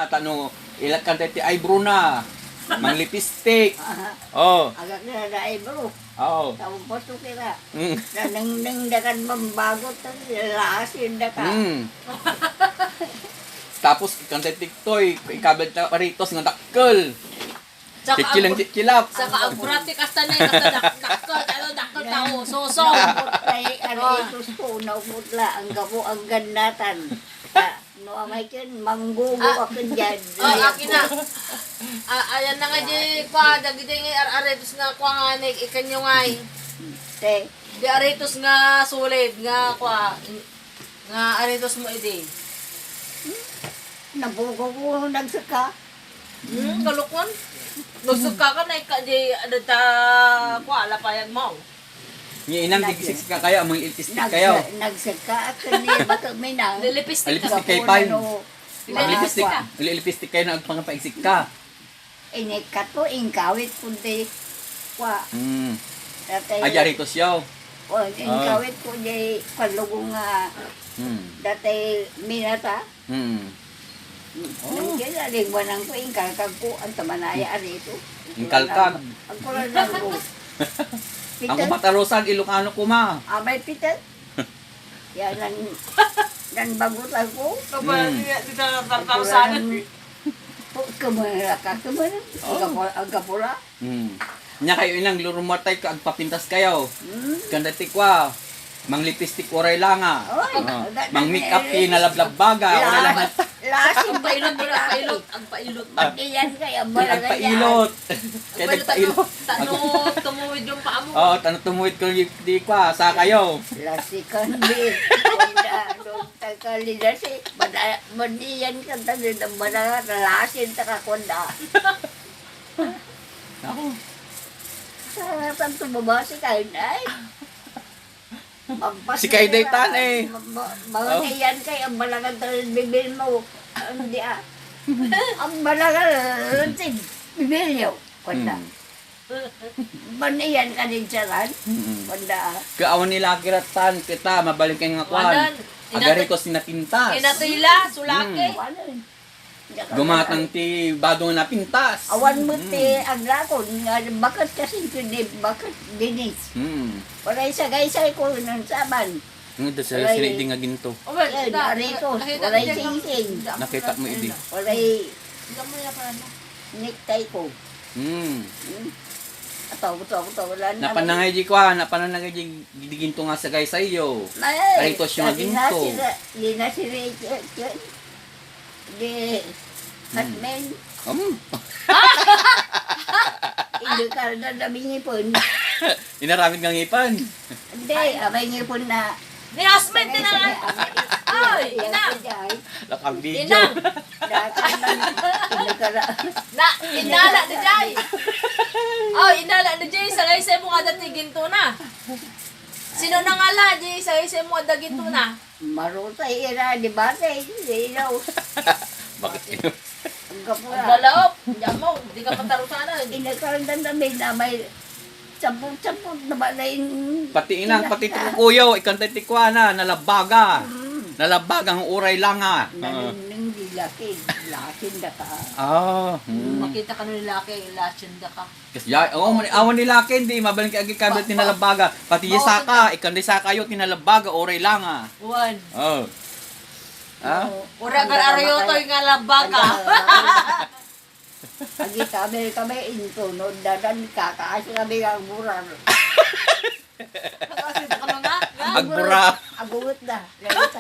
Tanong, ilat kan ti eyebrow na. Mang lipstick. Oh. Agak na na ay bro. Oh. Tawag po ito kira. Mm. Nang dakan mambagot ang lasin da ka. Mm. Tapos kan tiktoy, ikabel ta paritos nga dakkel. Tikilang tikilap. Saka ang kurati kasta na dakkel tao soso. Ay ano ito ko nauputla ang gabo ang gandatan. No amay ken manggugo akin dyan. Akin na. Ayan na nga di kwa dagiti nga aretos nga kwa nga ikanyo nga. Te. Di aretos nga sulid nga kwa nga aretos mo ide. Nabugo ko nagsaka. Kalukon. Nagsuka ka na di adata kwa lapayag mo. Ni inang digisik ka kayo, mga lipstick kayo. Nagsaka akin ni bato may nang. Lilipistik ka. Lipstick kay Pai. Lipstick ka. Lipstick kayo na agpangapaisik ka. Inikat ko ingkawit kundi kwa. Mm. Datay. Ajari to siya. O ingkawit ko di palugong nga Mm. datay minata. Mm. Nandiyan na rin wanang ko ingkalkag ko ang tamanaya arito. Ingkalkag. Ang kulang lang ko. Ang kumatarosan Ilocano ko ma. Abay pitat. Yan nan bagutan ko. Kumara ka, kumara. Ang kapula. Mm. Nya kayo inang lurumatay ka agpapintas kayo. Hmm. Kanda tikwa. Mang lipstick oray lang ah. Oy, Mang makeup kinalablab baga oray lang. Lasin Ang pailot mo na pailot. Ang pailot. Pag-iyan kaya bala na yan. Agpailot. Kaya nagpailot. Tanong tumuwid yung paa mo. Oo, tanong tumuwid ko di kwa sa kayo. Lasikan din. Wanda, doon tagalida si. Madiyan ka tayo ng bala lasin takakonda. Ako. Saan tumabasi kayo na ay? Si Kay Daytan eh. Mga niyan kay ang balagan talagang bibil mo. Hindi ah. Ang balagan talagang bibil nyo. Wanda. Maniyan ka din siya Wanda ah. Kaawan nila kiratan kita mabalik kay nga kwan. Wanan. Agari ko sinapintas. Inatila, sulake. Wala rin. Gumatang ti badong na pintas. Awan mo ti aglakon nga bakit kasi hindi bakit dinis. Wala isa-gaysay ko ng saban. Nga sa Walay- sinigding nga ginto. Ay, narito. Wala sing-sing. Nakita mo idi. Wala necktie ko. Ataw. Wala na. Napanangay di kwa, napanangay di ginto nga sa guys sa iyo. Ay, Arito siya ginto. Di na si Rachel. Di. Hatmen. Hindi ka na daming ngipon. Inaramid nga ngipan. Hindi, abay ngipon na. Ni husband din na. Ay, ina. Lakang video. Ina. Na, inala na jay. Oh, inala na jay. Sagay sa mo kada tigin to na. Sino nang ala jay? Sagay sa mo kada ginto na. Marutay ira, di ba? Hindi daw. Bakit ino? Ang Ang kapura. dalaop. Diyan mo, di ka patarusanan. Inakarandan namin na may sampung na ba na yung... Pati inang, pati tukuyo, ikantay tikwa na, nalabaga. Nalabaga ang uray lang ah. Naninang di laki. Lakin na ka. Makita ka ng lalaki, lasenda ka. Kasi awan nila kin di mabaling kay agi kabel tinalabaga. Pati yasaka, ikantay saka yo tinalabaga uray lang ah. One. Oh. Ah? Ura ka arayo to yung alabaga. Agi kami intunod dadan kakaasi kami ang burar. Kasi ka nga. Agbura. Agugot na. Lalaki.